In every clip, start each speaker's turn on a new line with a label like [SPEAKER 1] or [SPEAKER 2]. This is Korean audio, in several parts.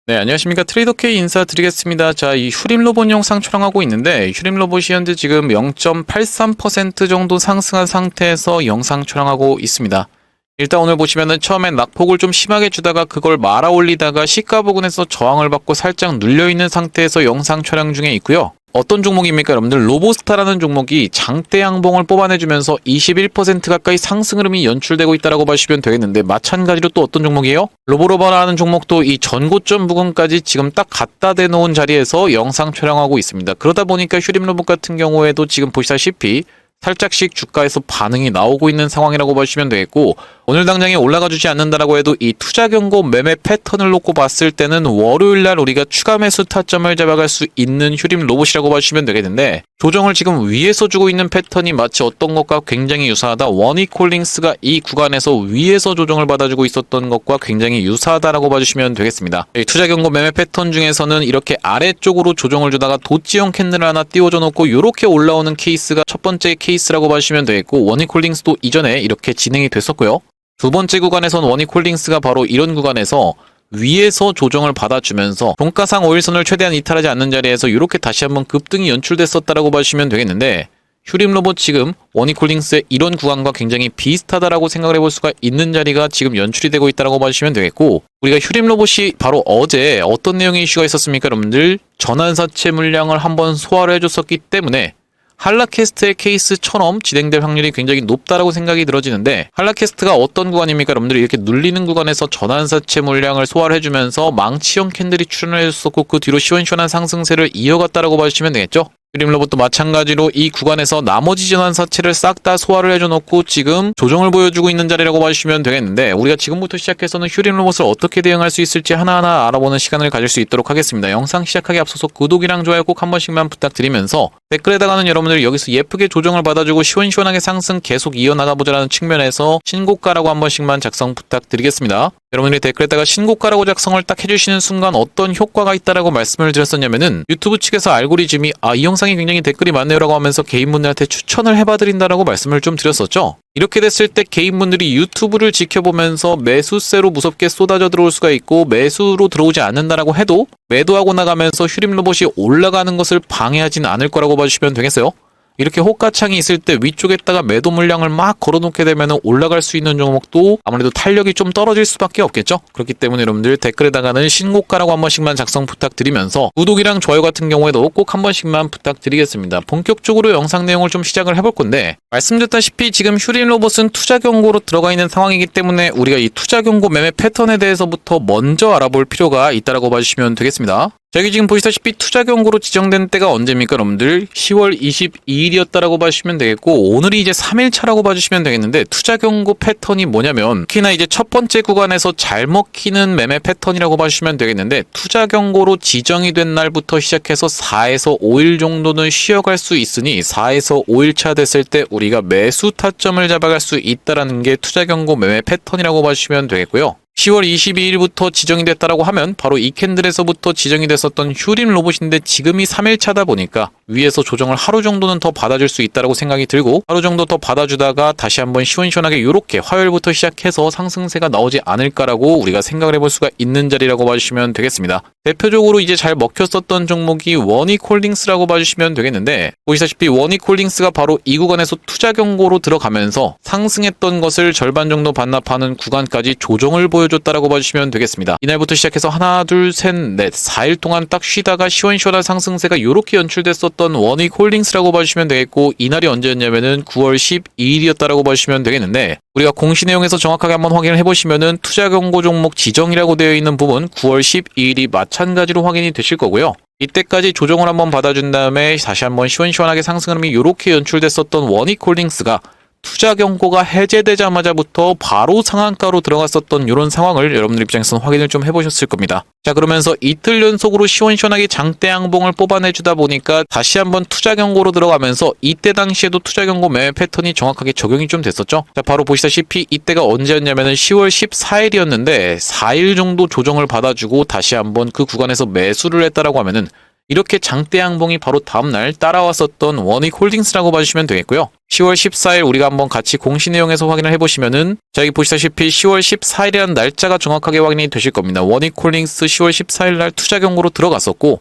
[SPEAKER 1] 네, 안녕하십니까. 트레이더 K 인사드리겠습니다. 자, 이 휴림 로봇 영상 촬영하고 있는데, 휴림 로봇이 현재 지금 0.83% 정도 상승한 상태에서 영상 촬영하고 있습니다. 일단 오늘 보시면은 처음엔 낙폭을 좀 심하게 주다가 그걸 말아 올리다가 시가 부근에서 저항을 받고 살짝 눌려있는 상태에서 영상 촬영 중에 있고요. 어떤 종목입니까? 여러분들 로보스타라는 종목이 장대 양봉을 뽑아내주면서 21% 가까이 상승 흐름이 연출되고 있다고 보시면 되겠는데, 마찬가지로 또 어떤 종목이에요? 로보로버라는 종목도 이 전고점 부근까지 지금 딱 갖다 대놓은 자리에서 영상 촬영하고 있습니다. 그러다 보니까 휴림 로봇 같은 경우에도 지금 보시다시피 살짝씩 주가에서 반응이 나오고 있는 상황이라고 보시면 되겠고, 오늘 당장에 올라가 주지 않는다라고 해도 이 투자 경고 매매 패턴을 놓고 봤을 때는 월요일날 우리가 추가 매수 타점을 잡아갈 수 있는 휴림 로봇이라고 보시면 되겠는데, 조정을 지금 위에서 주고 있는 패턴이 마치 어떤 것과 굉장히 유사하다. 원익홀딩스가 이 구간에서 위에서 조정을 받아주고 있었던 것과 굉장히 유사하다라고 봐주시면 되겠습니다. 투자 경고 매매 패턴 중에서는 이렇게 아래쪽으로 조정을 주다가 도지형 캔들을 하나 띄워줘 놓고 이렇게 올라오는 케이스가 첫 번째 케이스라고 봐주시면 되겠고, 원익홀딩스도 이전에 이렇게 진행이 됐었고요. 두 번째 구간에선 원익홀딩스가 바로 이런 구간에서 위에서 조정을 받아주면서 종가상 5일선을 최대한 이탈하지 않는 자리에서 이렇게 다시 한번 급등이 연출됐었다라고 봐주시면 되겠는데, 휴림 로봇 지금 원익홀딩스의 이런 구간과 굉장히 비슷하다라고 생각을 해볼 수가 있는 자리가 지금 연출이 되고 있다라고 봐주시면 되겠고, 우리가 휴림 로봇이 바로 어제 어떤 내용의 이슈가 있었습니까? 여러분들 전환사채 물량을 한번 소화를 해줬었기 때문에 한라캐스트의 케이스처럼 진행될 확률이 굉장히 높다라고 생각이 들어지는데, 한라캐스트가 어떤 구간입니까? 여러분들 이렇게 눌리는 구간에서 전환사채 물량을 소화를 해주면서 망치형 캔들이 출현을 해줬었고, 그 뒤로 시원시원한 상승세를 이어갔다라고 봐주시면 되겠죠? 휴림 로봇도 마찬가지로 이 구간에서 나머지 전환사채를 싹 다 소화를 해줘놓고 지금 조정을 보여주고 있는 자리라고 봐주시면 되겠는데, 우리가 지금부터 시작해서는 휴림 로봇을 어떻게 대응할 수 있을지 하나하나 알아보는 시간을 가질 수 있도록 하겠습니다. 영상 시작하기 앞서서 구독이랑 좋아요 꼭 한 번씩만 부탁드리면서, 댓글에다가는 여러분들 여기서 예쁘게 조정을 받아주고 시원시원하게 상승 계속 이어나가보자라는 측면에서 신고가라고 한 번씩만 작성 부탁드리겠습니다. 여러분들이 댓글에다가 신고가라고 작성을 딱 해주시는 순간 어떤 효과가 있다라고 말씀을 드렸었냐면은, 유튜브 측에서 알고리즘이 이 영상이 굉장히 댓글이 많네요 라고 하면서 개인분들한테 추천을 해봐드린다라고 말씀을 좀 드렸었죠. 이렇게 됐을 때 개인분들이 유튜브를 지켜보면서 매수세로 무섭게 쏟아져 들어올 수가 있고, 매수로 들어오지 않는다라고 해도 매도하고 나가면서 휴림 로봇이 올라가는 것을 방해하진 않을 거라고 봐주시면 되겠어요. 이렇게 호가창이 있을 때 위쪽에다가 매도 물량을 막 걸어놓게 되면 올라갈 수 있는 종목도 아무래도 탄력이 좀 떨어질 수밖에 없겠죠. 그렇기 때문에 여러분들 댓글에다가는 신고가라고 한 번씩만 작성 부탁드리면서, 구독이랑 좋아요 같은 경우에도 꼭 한 번씩만 부탁드리겠습니다. 본격적으로 영상 내용을 좀 시작을 해볼 건데, 말씀드렸다시피 지금 휴림 로봇은 투자 경고로 들어가 있는 상황이기 때문에 우리가 이 투자 경고 매매 패턴에 대해서부터 먼저 알아볼 필요가 있다라고 봐주시면 되겠습니다. 여기 지금 보시다시피 투자 경고로 지정된 때가 언제입니까? 여러분들 10월 22일이었다라고 봐주시면 되겠고, 오늘이 이제 3일차라고 봐주시면 되겠는데, 투자 경고 패턴이 뭐냐면 특히나 이제 첫 번째 구간에서 잘 먹히는 매매 패턴이라고 봐주시면 되겠는데, 투자 경고로 지정이 된 날부터 시작해서 4에서 5일 정도는 쉬어갈 수 있으니 4에서 5일차 됐을 때 우리가 매수 타점을 잡아갈 수 있다라는 게 투자 경고 매매 패턴이라고 봐주시면 되겠고요. 10월 22일부터 지정이 됐다라고 하면 바로 이 캔들에서부터 지정이 됐었던 휴림 로봇인데, 지금이 3일차다 보니까 위에서 조정을 하루 정도는 더 받아줄 수 있다라고 생각이 들고, 하루 정도 더 받아주다가 다시 한번 시원시원하게 이렇게 화요일부터 시작해서 상승세가 나오지 않을까라고 우리가 생각을 해볼 수가 있는 자리라고 봐주시면 되겠습니다. 대표적으로 이제 잘 먹혔었던 종목이 원익홀딩스라고 봐주시면 되겠는데, 보시다시피 원익홀딩스가 바로 이 구간에서 투자 경고로 들어가면서 상승했던 것을 절반 정도 반납하는 구간까지 조정을 보여줬다라고 봐주시면 되겠습니다. 이날부터 시작해서 하나, 둘, 셋, 넷, 4일 동안 딱 쉬다가 시원시원한 상승세가 이렇게 연출됐었던 원익홀딩스라고 봐주시면 되겠고, 이날이 언제였냐면은 9월 12일이었다라고 봐주시면 되겠는데, 우리가 공시 내용에서 정확하게 한번 확인을 해보시면은 투자 경고 종목 지정이라고 되어 있는 부분 9월 12일이 마찬가지로 확인이 되실 거고요. 이때까지 조정을 한번 받아준 다음에 다시 한번 시원시원하게 상승 흐름이 이렇게 연출됐었던 원익홀딩스가 투자 경고가 해제되자마자부터 바로 상한가로 들어갔었던 이런 상황을 여러분들 입장에서는 확인을 좀 해보셨을 겁니다. 자, 그러면서 이틀 연속으로 시원시원하게 장대 양봉을 뽑아내주다 보니까 다시 한번 투자 경고로 들어가면서, 이때 당시에도 투자 경고 매매 패턴이 정확하게 적용이 좀 됐었죠. 자, 바로 보시다시피 이때가 언제였냐면은 10월 14일이었는데 4일 정도 조정을 받아주고 다시 한번 그 구간에서 매수를 했다라고 하면은, 이렇게 장대 양봉이 바로 다음날 따라왔었던 원익홀딩스라고 봐주시면 되겠고요. 10월 14일 우리가 한번 같이 공시 내용에서 확인을 해보시면은 자, 여기 보시다시피 10월 14일이라는 날짜가 정확하게 확인이 되실 겁니다. 원익홀딩스 10월 14일 날 투자 경고로 들어갔었고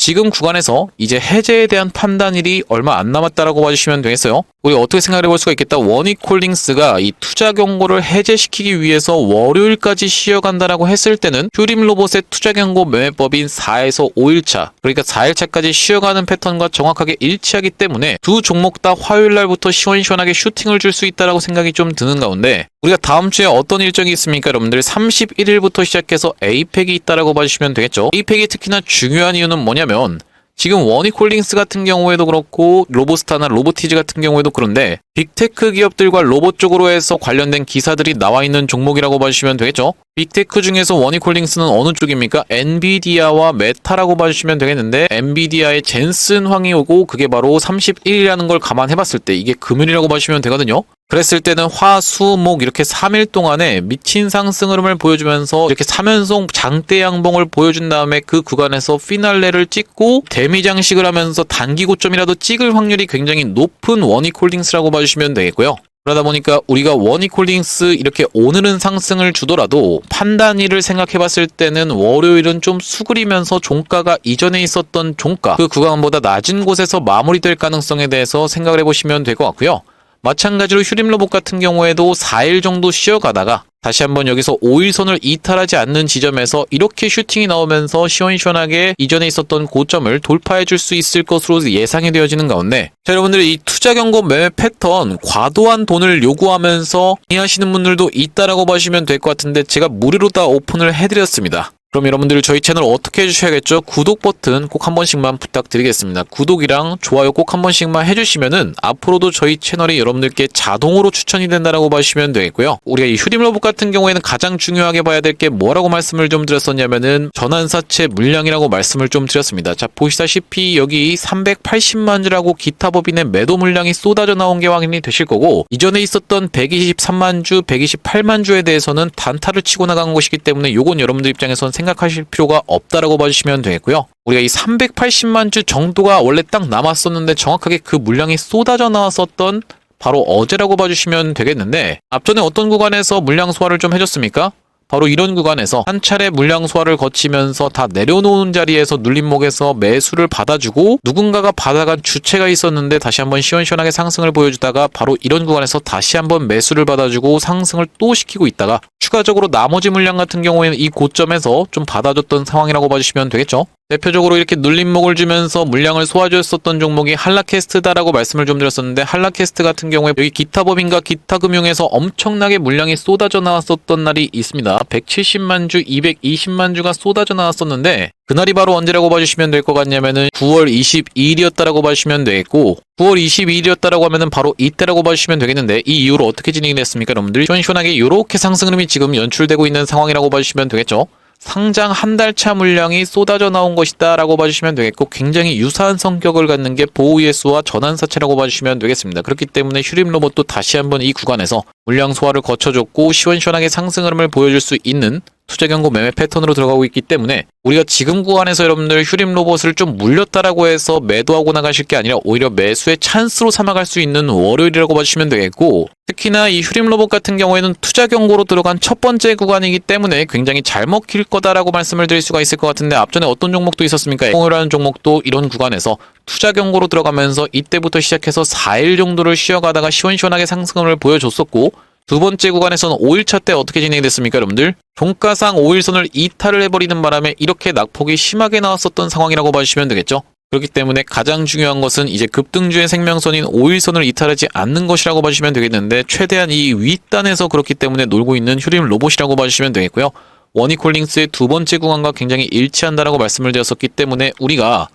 [SPEAKER 1] 지금 구간에서 이제 해제에 대한 판단일이 얼마 안 남았다라고 봐주시면 되겠어요. 우리 어떻게 생각해 볼 수가 있겠다. 원익홀딩스가 이 투자 경고를 해제시키기 위해서 월요일까지 쉬어간다라고 했을 때는 휴림로봇의 투자 경고 매매법인 4에서 5일차 그러니까 4일차까지 쉬어가는 패턴과 정확하게 일치하기 때문에 두 종목 다 화요일 날부터 시원시원하게 슈팅을 줄 수 있다라고 생각이 좀 드는 가운데 우리가 다음 주에 어떤 일정이 있습니까? 여러분들 31일부터 시작해서 에이펙이 있다라고 봐주시면 되겠죠. 에이펙이 특히나 중요한 이유는 뭐냐면 지금 원익홀딩스 같은 경우에도 그렇고 로보스타나 로보티즈 같은 경우에도 그런데 빅테크 기업들과 로봇 쪽으로 해서 관련된 기사들이 나와 있는 종목이라고 봐주시면 되겠죠. 빅테크 중에서 원익홀딩스는 어느 쪽입니까? 엔비디아와 메타라고 봐주시면 되겠는데 엔비디아의 젠슨 황이 오고 그게 바로 31일이라는 걸 감안해봤을 때 이게 금요일이라고 봐주시면 되거든요. 그랬을 때는 화, 수, 목 이렇게 3일 동안에 미친 상승 흐름을 보여주면서 이렇게 3연속 장대 양봉을 보여준 다음에 그 구간에서 피날레를 찍고 대미장식을 하면서 단기 고점이라도 찍을 확률이 굉장히 높은 원익홀딩스라고 봐주시면 되겠고요. 그러다 보니까 우리가 원익홀딩스 이렇게 오늘은 상승을 주더라도 판단일을 생각해봤을 때는 월요일은 좀 수그리면서 종가가 이전에 있었던 종가 그 구간보다 낮은 곳에서 마무리될 가능성에 대해서 생각을 해보시면 될 것 같고요. 마찬가지로 휴림로봇 같은 경우에도 4일 정도 쉬어가다가 다시 한번 여기서 5일선을 이탈하지 않는 지점에서 이렇게 슈팅이 나오면서 시원시원하게 이전에 있었던 고점을 돌파해 줄 수 있을 것으로 예상이 되어지는 가운데 자, 여러분들 이 투자 경고 매매 패턴 과도한 돈을 요구하면서 이해하시는 분들도 있다라고 보시면 될 것 같은데 제가 무료로 다 오픈을 해드렸습니다. 그럼 여러분들 저희 채널 어떻게 해주셔야겠죠? 구독 버튼 꼭 한 번씩만 부탁드리겠습니다. 구독이랑 좋아요 꼭 한 번씩만 해주시면은 앞으로도 저희 채널이 여러분들께 자동으로 추천이 된다라고 봐주시면 되겠고요. 우리가 이 휴림로봇 같은 경우에는 가장 중요하게 봐야 될 게 뭐라고 말씀을 좀 드렸었냐면은 전환사채 물량이라고 말씀을 좀 드렸습니다. 자, 보시다시피 여기 380만 주라고 기타 법인의 매도 물량이 쏟아져 나온 게 확인이 되실 거고 이전에 있었던 123만 주, 128만 주에 대해서는 단타를 치고 나간 것이기 때문에 요건 여러분들 입장에선 생각하실 필요가 없다라고 봐주시면 되겠고요. 우리가 이 380만 주 정도가 원래 딱 남았었는데 정확하게 그 물량이 쏟아져 나왔었던 바로 어제라고 봐주시면 되겠는데 앞전에 어떤 구간에서 물량 소화를 좀 해줬습니까? 바로 이런 구간에서 한 차례 물량 소화를 거치면서 다 내려놓은 자리에서 눌림목에서 매수를 받아주고 누군가가 받아간 주체가 있었는데 다시 한번 시원시원하게 상승을 보여주다가 바로 이런 구간에서 다시 한번 매수를 받아주고 상승을 또 시키고 있다가 추가적으로 나머지 물량 같은 경우에는 이 고점에서 좀 받아줬던 상황이라고 봐주시면 되겠죠. 대표적으로 이렇게 눌림목을 주면서 물량을 소화해줬었던 종목이 한라캐스트다라고 말씀을 좀 드렸었는데 한라캐스트 같은 경우에 여기 기타법인과 기타금융에서 엄청나게 물량이 쏟아져 나왔었던 날이 있습니다. 170만 주, 220만 주가 쏟아져 나왔었는데 그날이 바로 언제라고 봐주시면 될 것 같냐면은 9월 22일이었다라고 봐주시면 되겠고 9월 22일이었다라고 하면은 바로 이때라고 봐주시면 되겠는데 이 이후로 어떻게 진행이 됐습니까? 여러분들 시원시원하게 이렇게 상승 흐름이 지금 연출되고 있는 상황이라고 봐주시면 되겠죠. 상장 한 달 차 물량이 쏟아져 나온 것이다 라고 봐주시면 되겠고 굉장히 유사한 성격을 갖는 게 보우예수와 전환사채라고 봐주시면 되겠습니다. 그렇기 때문에 휴림로봇도 다시 한번 이 구간에서 물량 소화를 거쳐줬고 시원시원하게 상승 흐름을 보여줄 수 있는 투자 경고 매매 패턴으로 들어가고 있기 때문에 우리가 지금 구간에서 여러분들 휴림로봇을 좀 물렸다라고 해서 매도하고 나가실 게 아니라 오히려 매수의 찬스로 삼아갈 수 있는 월요일이라고 봐주시면 되겠고 특히나 이 휴림로봇 같은 경우에는 투자 경고로 들어간 첫 번째 구간이기 때문에 굉장히 잘 먹힐 거다라고 말씀을 드릴 수가 있을 것 같은데 앞전에 어떤 종목도 있었습니까? 에코라는 종목도 이런 구간에서 투자 경고로 들어가면서 이때부터 시작해서 4일 정도를 쉬어가다가 시원시원하게 상승을 보여줬었고 두 번째 구간에서는 5일차 때 어떻게 진행이 됐습니까, 여러분들? 종가상 5일선을 이탈을 해버리는 바람에 이렇게 낙폭이 심하게 나왔었던 상황이라고 봐주시면 되겠죠? 그렇기 때문에 가장 중요한 것은 이제 급등주의 생명선인 5일선을 이탈하지 않는 것이라고 봐주시면 되겠는데 최대한 이 윗단에서 그렇기 때문에 놀고 있는 휴림 로봇이라고 봐주시면 되겠고요. 원익홀딩스의 두 번째 구간과 굉장히 일치한다라고 말씀을 드렸었기 때문에 우리가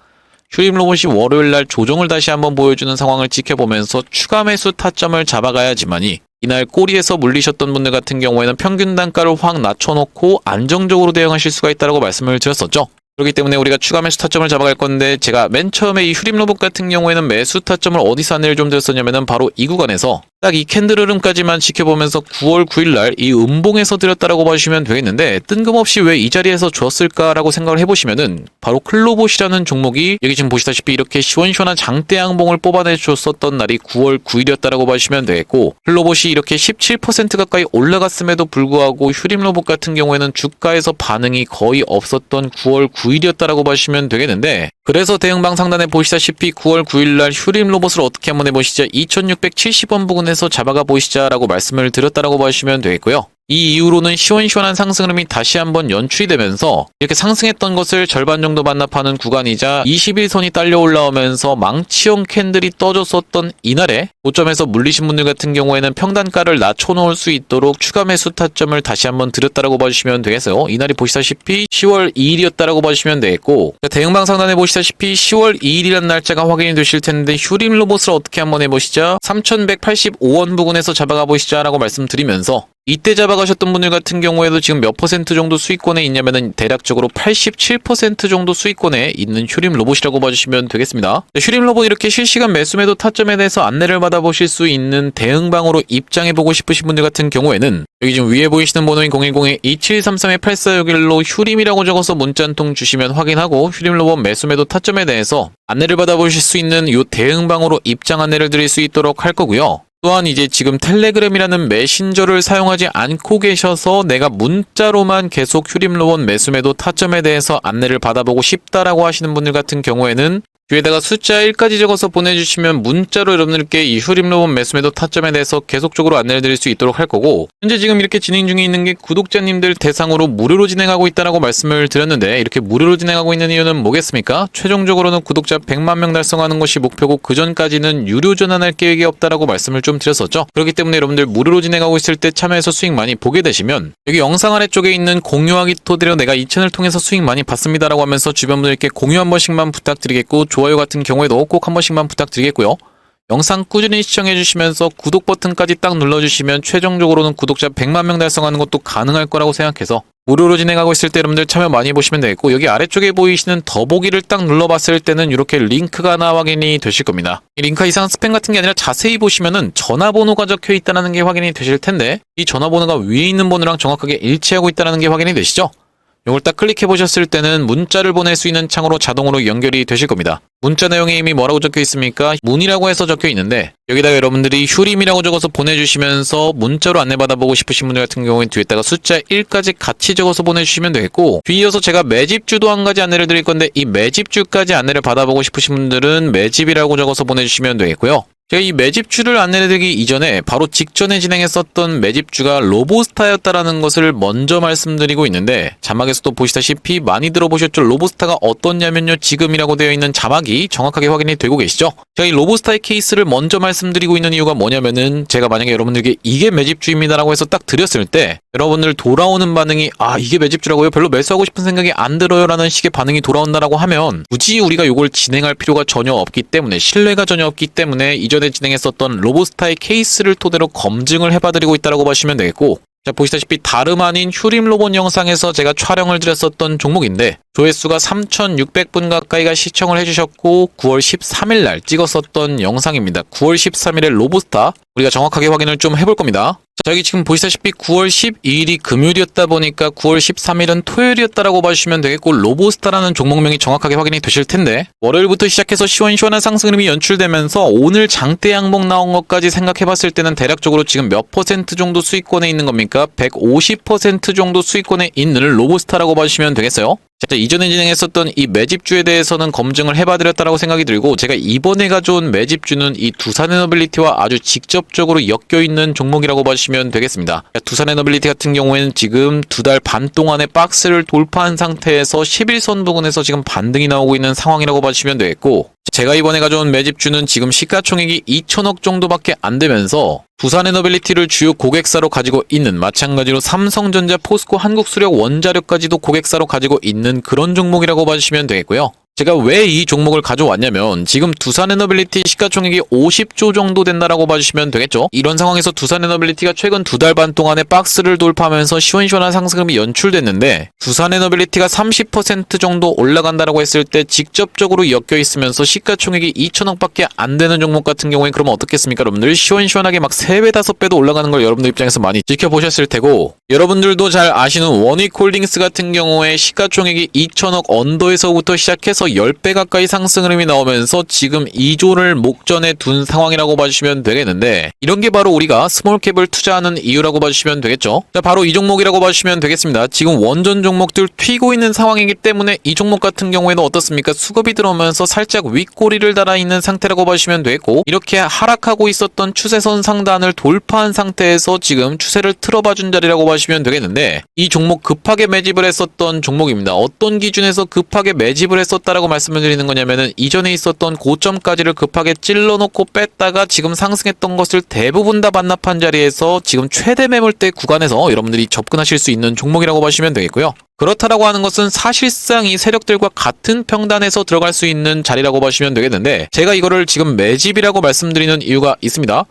[SPEAKER 1] 휴림 로봇이 월요일날 조정을 다시 한번 보여주는 상황을 지켜보면서 추가 매수 타점을 잡아가야지만이 이날 꼬리에서 물리셨던 분들 같은 경우에는 평균 단가를 확 낮춰놓고 안정적으로 대응하실 수가 있다고 말씀을 드렸었죠. 그렇기 때문에 우리가 추가 매수 타점을 잡아갈 건데 제가 맨 처음에 이 휴림로봇 같은 경우에는 매수 타점을 어디서 안내를 좀 드렸었냐면은 바로 이 구간에서 딱 이 캔들 흐름까지만 지켜보면서 9월 9일날 이 음봉에서 드렸다라고 봐주시면 되겠는데 뜬금없이 왜 이 자리에서 줬을까라고 생각을 해보시면은 바로 클로봇이라는 종목이 여기 지금 보시다시피 이렇게 시원시원한 장대 양봉을 뽑아내 줬었던 날이 9월 9일이었다라고 봐주시면 되겠고, 클로봇이 이렇게 17% 가까이 올라갔음에도 불구하고 휴림로봇 같은 경우에는 주가에서 반응이 거의 없었던 9월 9일이었다라고 봐주시면 되겠는데, 그래서 대응방 상단에 보시다시피 9월 9일날 휴림로봇을 어떻게 한번 해보시죠. 2670원 부근에서 잡아가 보시자라고 말씀을 드렸다라고 봐주시면 되겠고요. 이 이후로는 시원시원한 상승 흐름이 다시 한번 연출이 되면서 이렇게 상승했던 것을 절반 정도 반납하는 구간이자 21선이 딸려 올라오면서 망치형 캔들이 떠줬었던 이날에 고점에서 물리신 분들 같은 경우에는 평단가를 낮춰놓을 수 있도록 추가 매수 타점을 다시 한번 드렸다라고 봐주시면 되겠어요. 이날이 보시다시피 10월 2일이었다라고 봐주시면 되겠고, 대응방 상단에 보시다시피 10월 2일이라는 날짜가 확인이 되실 텐데 휴림로봇을 어떻게 한번 해보시죠. 3185원 부근에서 잡아가 보시자라고 말씀드리면서 이때 잡아가셨던 분들 같은 경우에도 지금 몇 퍼센트 정도 수익권에 있냐면은 대략적으로 87% 정도 수익권에 있는 휴림로봇이라고 봐주시면 되겠습니다. 휴림로봇 이렇게 실시간 매수매도 타점에 대해서 안내를 받아보실 수 있는 대응방으로 입장해보고 싶으신 분들 같은 경우에는 여기 지금 위에 보이시는 번호인 010-2733-8461로 휴림이라고 적어서 문자 한 통 주시면 확인하고 휴림로봇 매수매도 타점에 대해서 안내를 받아보실 수 있는 이 대응방으로 입장 안내를 드릴 수 있도록 할 거고요. 또한 이제 지금 텔레그램이라는 메신저를 사용하지 않고 계셔서 내가 문자로만 계속 휴림로봇 매수매도 타점에 대해서 안내를 받아보고 싶다라고 하시는 분들 같은 경우에는 뒤에다가 숫자 1까지 적어서 보내주시면 문자로 여러분들께 이 휴림로봇 매수매도 타점에 대해서 계속적으로 안내를 드릴 수 있도록 할 거고, 현재 지금 이렇게 진행 중에 있는 게 구독자님들 대상으로 무료로 진행하고 있다라고 말씀을 드렸는데, 이렇게 무료로 진행하고 있는 이유는 뭐겠습니까? 최종적으로는 구독자 100만 명 달성하는 것이 목표고 그 전까지는 유료 전환할 계획이 없다라고 말씀을 좀 드렸었죠. 그렇기 때문에 여러분들 무료로 진행하고 있을 때 참여해서 수익 많이 보게 되시면 여기 영상 아래쪽에 있는 공유하기 토대로 내가 이 채널 통해서 수익 많이 봤습니다라고 하면서 주변 분들께 공유 한 번씩만 부탁드리겠고, 좋아요 같은 경우에도 꼭 한 번씩만 부탁드리겠고요. 영상 꾸준히 시청해주시면서 구독 버튼까지 딱 눌러주시면 최종적으로는 구독자 100만 명 달성하는 것도 가능할 거라고 생각해서 무료로 진행하고 있을 때 여러분들 참여 많이 해보시면 되겠고, 여기 아래쪽에 보이시는 더보기를 딱 눌러봤을 때는 이렇게 링크가 하나 확인이 되실 겁니다. 이 링크가 이상 스팸 같은 게 아니라 자세히 보시면은 전화번호가 적혀 있다는 게 확인이 되실 텐데, 이 전화번호가 위에 있는 번호랑 정확하게 일치하고 있다는 게 확인이 되시죠? 이걸 딱 클릭해 보셨을 때는 문자를 보낼 수 있는 창으로 자동으로 연결이 되실 겁니다. 문자 내용에 이미 뭐라고 적혀 있습니까? 문이라고 해서 적혀 있는데, 여기다가 여러분들이 휴림이라고 적어서 보내주시면서 문자로 안내받아보고 싶으신 분들 같은 경우에 뒤에다가 숫자 1까지 같이 적어서 보내주시면 되겠고, 뒤이어서 제가 매집주도 한 가지 안내를 드릴 건데, 이 매집주까지 안내를 받아보고 싶으신 분들은 매집이라고 적어서 보내주시면 되겠고요. 제가 이 매집주를 안내드리기 이전에 바로 직전에 진행했었던 매집주가 로보스타였다라는 것을 먼저 말씀드리고 있는데, 자막에서도 보시다시피 많이 들어보셨죠? 로보스타가 어떻냐면요, 지금이라고 되어 있는 자막이 정확하게 확인이 되고 계시죠? 제가 이 로보스타의 케이스를 먼저 말씀드리고 있는 이유가 뭐냐면은, 제가 만약에 여러분들께 이게 매집주입니다라고 해서 딱 드렸을 때 여러분들 돌아오는 반응이 이게 매집주라고요? 별로 매수하고 싶은 생각이 안 들어요 라는 식의 반응이 돌아온다라고 하면 굳이 우리가 이걸 진행할 필요가 전혀 없기 때문에, 신뢰가 전혀 없기 때문에 이전에 진행했었던 로보스타의 케이스를 토대로 검증을 해봐드리고 있다고 보시면 되겠고, 자, 보시다시피 다름 아닌 휴림로봇 영상에서 제가 촬영을 드렸었던 종목인데 조회수가 3,600분 가까이가 시청을 해주셨고 9월 13일 날 찍었었던 영상입니다. 9월 13일에 로보스타 우리가 정확하게 확인을 좀 해볼 겁니다. 자, 여기 지금 보시다시피 9월 12일이 금요일이었다 보니까 9월 13일은 토요일이었다라고 봐주시면 되겠고, 로보스타라는 종목명이 정확하게 확인이 되실 텐데, 월요일부터 시작해서 시원시원한 상승 흐름이 연출되면서 오늘 장대 양봉 나온 것까지 생각해봤을 때는 대략적으로 지금 몇 퍼센트 정도 수익권에 있는 겁니까? 150% 정도 수익권에 있는 로보스타라고 봐주시면 되겠어요. 자, 이전에 진행했었던 이 매집주에 대해서는 검증을 해봐드렸다라고 생각이 들고, 제가 이번에 가져온 매집주는 이 두산에너빌리티와 아주 직접적으로 엮여있는 종목이라고 봐주시면 되겠습니다. 두산에너빌리티 같은 경우에는 지금 2달 반 동안의 박스를 돌파한 상태에서 11선 부근에서 지금 반등이 나오고 있는 상황이라고 봐주시면 되겠고, 제가 이번에 가져온 매집주는 지금 시가총액이 2천억 정도밖에 안 되면서 두산에너빌리티를 주요 고객사로 가지고 있는, 마찬가지로 삼성전자, 포스코, 한국수력, 원자력까지도 고객사로 가지고 있는 그런 종목이라고 봐주시면 되겠고요. 제가 왜 이 종목을 가져왔냐면 지금 두산에너빌리티 시가총액이 50조 정도 된다라고 봐주시면 되겠죠. 이런 상황에서 두산에너빌리티가 최근 2달 반 동안에 박스를 돌파하면서 시원시원한 상승음이 연출됐는데 두산에너빌리티가 30% 정도 올라간다라고 했을 때 직접적으로 엮여 있으면서 시가총액이 2천억밖에 안 되는 종목 같은 경우에 그러면 어떻겠습니까? 여러분들 시원시원하게 막 3배, 5배도 올라가는 걸 여러분들 입장에서 많이 지켜보셨을 테고 여러분들도 잘 아시는 원익홀딩스 같은 경우에 시가총액이 2천억 언더에서부터 시작해서 10배 가까이 상승 흐름이 나오면서 지금 2조를 목전에 둔 상황이라고 봐주시면 되겠는데 이런 게 바로 우리가 스몰캡을 투자하는 이유라고 봐주시면 되겠죠. 자, 바로 이 종목이라고 봐주시면 되겠습니다. 지금 원전 종목들 튀고 있는 상황이기 때문에 이 종목 같은 경우에는 어떻습니까? 수급이 들어오면서 살짝 윗꼬리를 달아 있는 상태라고 봐주시면 되겠고 이렇게 하락하고 있었던 추세선 상단을 돌파한 상태에서 지금 추세를 틀어봐준 자리라고 봐주시면 되겠는데 이 종목 급하게 매집을 했었던 종목입니다. 어떤 기준에서 급하게 매집을 했었다라고 말씀을 드리는 거냐면은 이전에 있었던 고점까지를 급하게 찔러놓고 뺐다가 지금 상승했던 것을 대부분 다 반납한 자리에서 지금 최대 매물대 구간에서 여러분들이 접근하실 수 있는 종목이라고 보시면 되겠고요. 그렇다라고 하는 것은 사실상 이 세력들과 같은 평단에서 들어갈 수 있는 자리라고 보시면 되겠는데 제가 이거를 지금 매집이라고 말씀드리는 이유가 있습니다.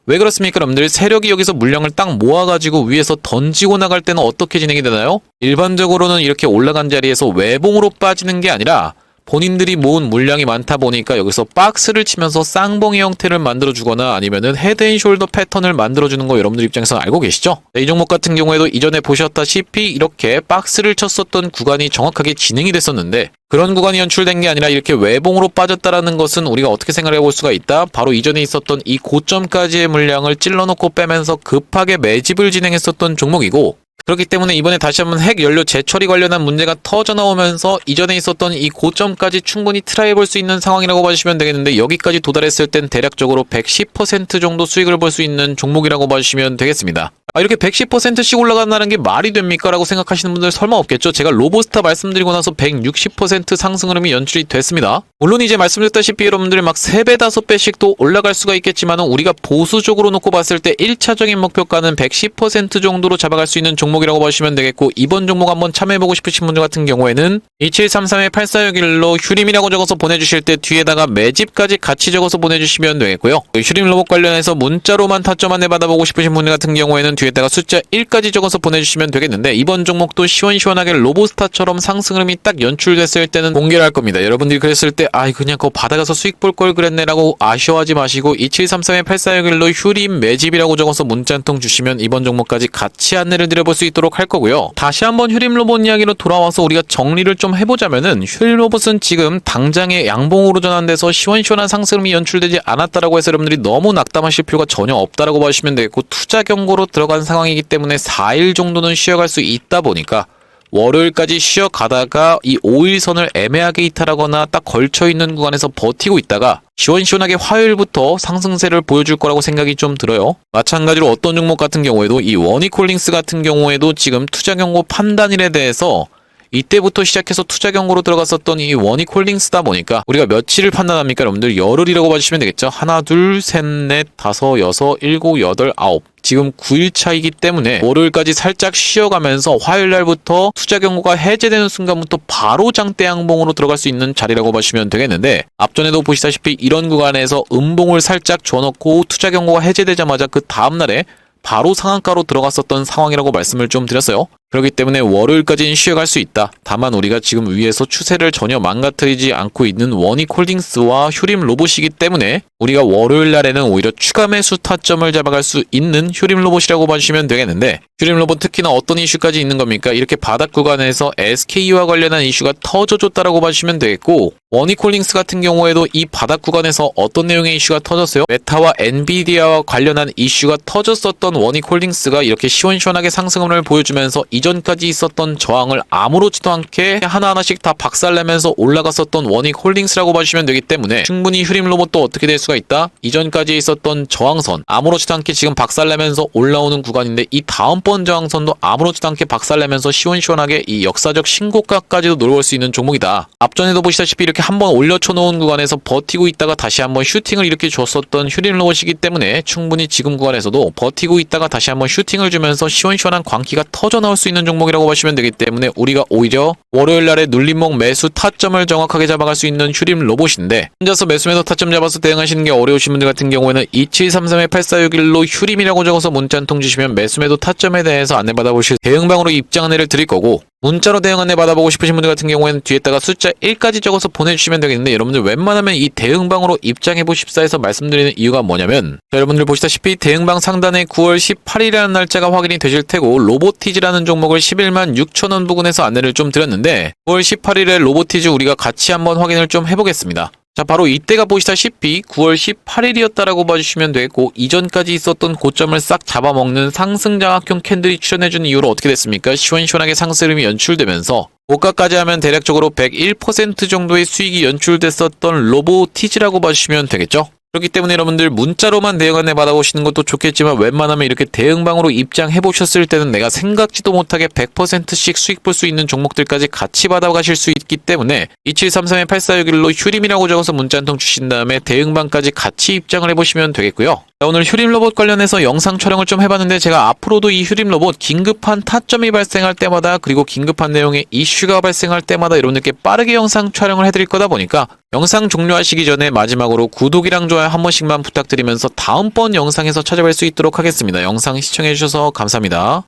[SPEAKER 1] 왜 그렇습니까? 여러분들 세력이 여기서 물량을 딱 모아가지고 위에서 던지고 나갈 때는 어떻게 진행이 되나요? 일반적으로는 이렇게 올라간 자리에서 외봉으로 빠지는 게 아니라 본인들이 모은 물량이 많다 보니까 여기서 박스를 치면서 쌍봉의 형태를 만들어주거나 아니면은 헤드앤숄더 패턴을 만들어주는 거 여러분들 입장에서 알고 계시죠? 네, 이 종목 같은 경우에도 이전에 보셨다시피 이렇게 박스를 쳤었던 구간이 정확하게 진행이 됐었는데 그런 구간이 연출된 게 아니라 이렇게 외봉으로 빠졌다라는 것은 우리가 어떻게 생각해 볼 수가 있다? 바로 이전에 있었던 이 고점까지의 물량을 찔러놓고 빼면서 급하게 매집을 진행했었던 종목이고 그렇기 때문에 이번에 다시 한번 핵연료 재처리 관련한 문제가 터져 나오면서 이전에 있었던 이 고점까지 충분히 트라이 볼 수 있는 상황이라고 봐주시면 되겠는데 여기까지 도달했을 땐 대략적으로 110% 정도 수익을 볼 수 있는 종목이라고 봐주시면 되겠습니다. 이렇게 110%씩 올라간다는 게 말이 됩니까? 라고 생각하시는 분들 설마 없겠죠? 제가 로보스타 말씀드리고 나서 160% 상승 흐름이 연출이 됐습니다. 물론 이제 말씀드렸다시피 여러분들이 막 3배, 5배씩 또 올라갈 수가 있겠지만 우리가 보수적으로 놓고 봤을 때 1차적인 목표가는 110% 정도로 잡아갈 수 있는 종목이라고 보시면 되겠고 이번 종목 한번 참여해보고 싶으신 분들 같은 경우에는 2733-8461로 휴림이라고 적어서 보내주실 때 뒤에다가 매집까지 같이 적어서 보내주시면 되겠고요. 휴림 로봇 관련해서 문자로만 타점 안내 받아보고 싶으신 분들 같은 경우에는 뒤에다가 숫자 1까지 적어서 보내주시면 되겠는데 이번 종목도 시원시원하게 로보스타처럼 상승 흐름이 딱 연출됐을 때는 공개를 할 겁니다. 여러분들이 그랬을 때 그냥 그거 받아가서 수익 볼 걸 그랬네 라고 아쉬워하지 마시고 2733-8461로 휴림 매집이라고 적어서 문자 한 통 주시면 이번 종목까지 같이 안내를 드려볼 수 있도록 할 거고요. 다시 한번 휴림 로봇 이야기로 돌아와서 우리가 정리를 좀 해보자면은 휴림 로봇은 지금 당장의 양봉으로 전환돼서 시원시원한 상승이 연출되지 않았다라고 해서 여러분들이 너무 낙담하실 필요가 전혀 없다라고 보시면 되겠고 투자 경고로 들어간 상황이기 때문에 4일 정도는 쉬어갈 수 있다 보니까 월요일까지 쉬어가다가 이 5일선을 애매하게 이탈하거나 딱 걸쳐있는 구간에서 버티고 있다가 시원시원하게 화요일부터 상승세를 보여줄 거라고 생각이 좀 들어요. 마찬가지로 어떤 종목 같은 경우에도 이 원익홀딩스 같은 경우에도 지금 투자 경고 판단일에 대해서 이때부터 시작해서 투자 경고로 들어갔었던 이 원익홀딩스다 보니까 우리가 며칠을 판단합니까? 여러분들 열흘이라고 봐주시면 되겠죠. 하나, 둘, 셋, 넷, 다섯, 여섯, 일곱, 여덟, 아홉. 지금 9일 차이기 때문에 월요일까지 살짝 쉬어가면서 화요일날부터 투자 경고가 해제되는 순간부터 바로 장대 양봉으로 들어갈 수 있는 자리라고 보시면 되겠는데 앞전에도 보시다시피 이런 구간에서 음봉을 살짝 줘놓고 투자 경고가 해제되자마자 그 다음날에 바로 상한가로 들어갔었던 상황이라고 말씀을 좀 드렸어요. 그렇기 때문에 월요일까지는 쉬어갈 수 있다. 다만 우리가 지금 위에서 추세를 전혀 망가뜨리지 않고 있는 원익홀딩스와 휴림 로봇이기 때문에 우리가 월요일 날에는 오히려 추가 매수 타점을 잡아갈 수 있는 휴림 로봇이라고 봐주시면 되겠는데 휴림 로봇 특히나 어떤 이슈까지 있는 겁니까? 이렇게 바닥 구간에서 SK와 관련한 이슈가 터져줬다라고 봐주시면 되겠고 원익홀딩스 같은 경우에도 이 바닥 구간에서 어떤 내용의 이슈가 터졌어요? 메타와 엔비디아와 관련한 이슈가 터졌었던 원익홀딩스가 이렇게 시원시원하게 상승을 보여주면서 이전까지 있었던 저항을 아무렇지도 않게 하나하나씩 다 박살내면서 올라갔었던 원익홀딩스라고 봐주시면 되기 때문에 충분히 휴림 로봇도 어떻게 될 수가 있다? 이전까지 있었던 저항선 아무렇지도 않게 지금 박살내면서 올라오는 구간인데 이 다음번 저항선도 아무렇지도 않게 박살내면서 시원시원하게 이 역사적 신고가까지도 노려볼 수 있는 종목이다. 앞전에도 보시다시피 이렇게 한번 올려쳐 놓은 구간에서 버티고 있다가 다시 한번 슈팅을 이렇게 줬었던 휴림 로봇이기 때문에 충분히 지금 구간에서도 버티고 있다가 다시 한번 슈팅을 주면서 시원시원한 광기가 터져 나올 수 수 있는 종목이라고 보시면 되기 때문에 우리가 오히려 월요일 날에 눌림목 매수 타점을 정확하게 잡아갈 수 있는 휴림 로봇인데 혼자서 매수 타점 잡아서 대응하시는 게 어려우신 분들 같은 경우에는 2733-8461로 휴림이라고 적어서 문자 한 통 주시면 매수 타점에 대해서 안내받아 보실 대응방으로 입장 안내를 드릴 거고 문자로 대응 안내 받아보고 싶으신 분들 같은 경우에는 뒤에다가 숫자 1까지 적어서 보내주시면 되겠는데 여러분들 웬만하면 이 대응방으로 입장해보십사 해서 말씀드리는 이유가 뭐냐면 여러분들 보시다시피 대응방 상단에 9월 18일이라는 날짜가 확인이 되실 테고 로보티즈라는 종목을 11만 6천원 부근에서 안내를 좀 드렸는데 9월 18일에 로보티즈 우리가 같이 한번 확인을 좀 해보겠습니다. 자, 바로 이때가 보시다시피 9월 18일이었다라고 봐주시면 되겠고 이전까지 있었던 고점을 싹 잡아먹는 상승장악형 캔들이 출현해준 이후로 어떻게 됐습니까? 시원시원하게 상승 흐름이 연출되면서 고가까지 하면 대략적으로 101% 정도의 수익이 연출됐었던 로보티즈라고 봐주시면 되겠죠? 그렇기 때문에 여러분들 문자로만 대응 안내 받아보시는 것도 좋겠지만 웬만하면 이렇게 대응방으로 입장해보셨을 때는 내가 생각지도 못하게 100%씩 수익 볼 수 있는 종목들까지 같이 받아가실 수 있기 때문에 2733-8461로 휴림이라고 적어서 문자 한 통 주신 다음에 대응방까지 같이 입장을 해보시면 되겠고요. 자, 오늘 휴림 로봇 관련해서 영상 촬영을 좀 해봤는데 제가 앞으로도 이 휴림 로봇 긴급한 타점이 발생할 때마다 그리고 긴급한 내용의 이슈가 발생할 때마다 여러분들께 빠르게 영상 촬영을 해드릴 거다 보니까 영상 종료하시기 전에 마지막으로 구독이랑 좋아요 한 번씩만 부탁드리면서 다음번 영상에서 찾아뵐 수 있도록 하겠습니다. 영상 시청해주셔서 감사합니다.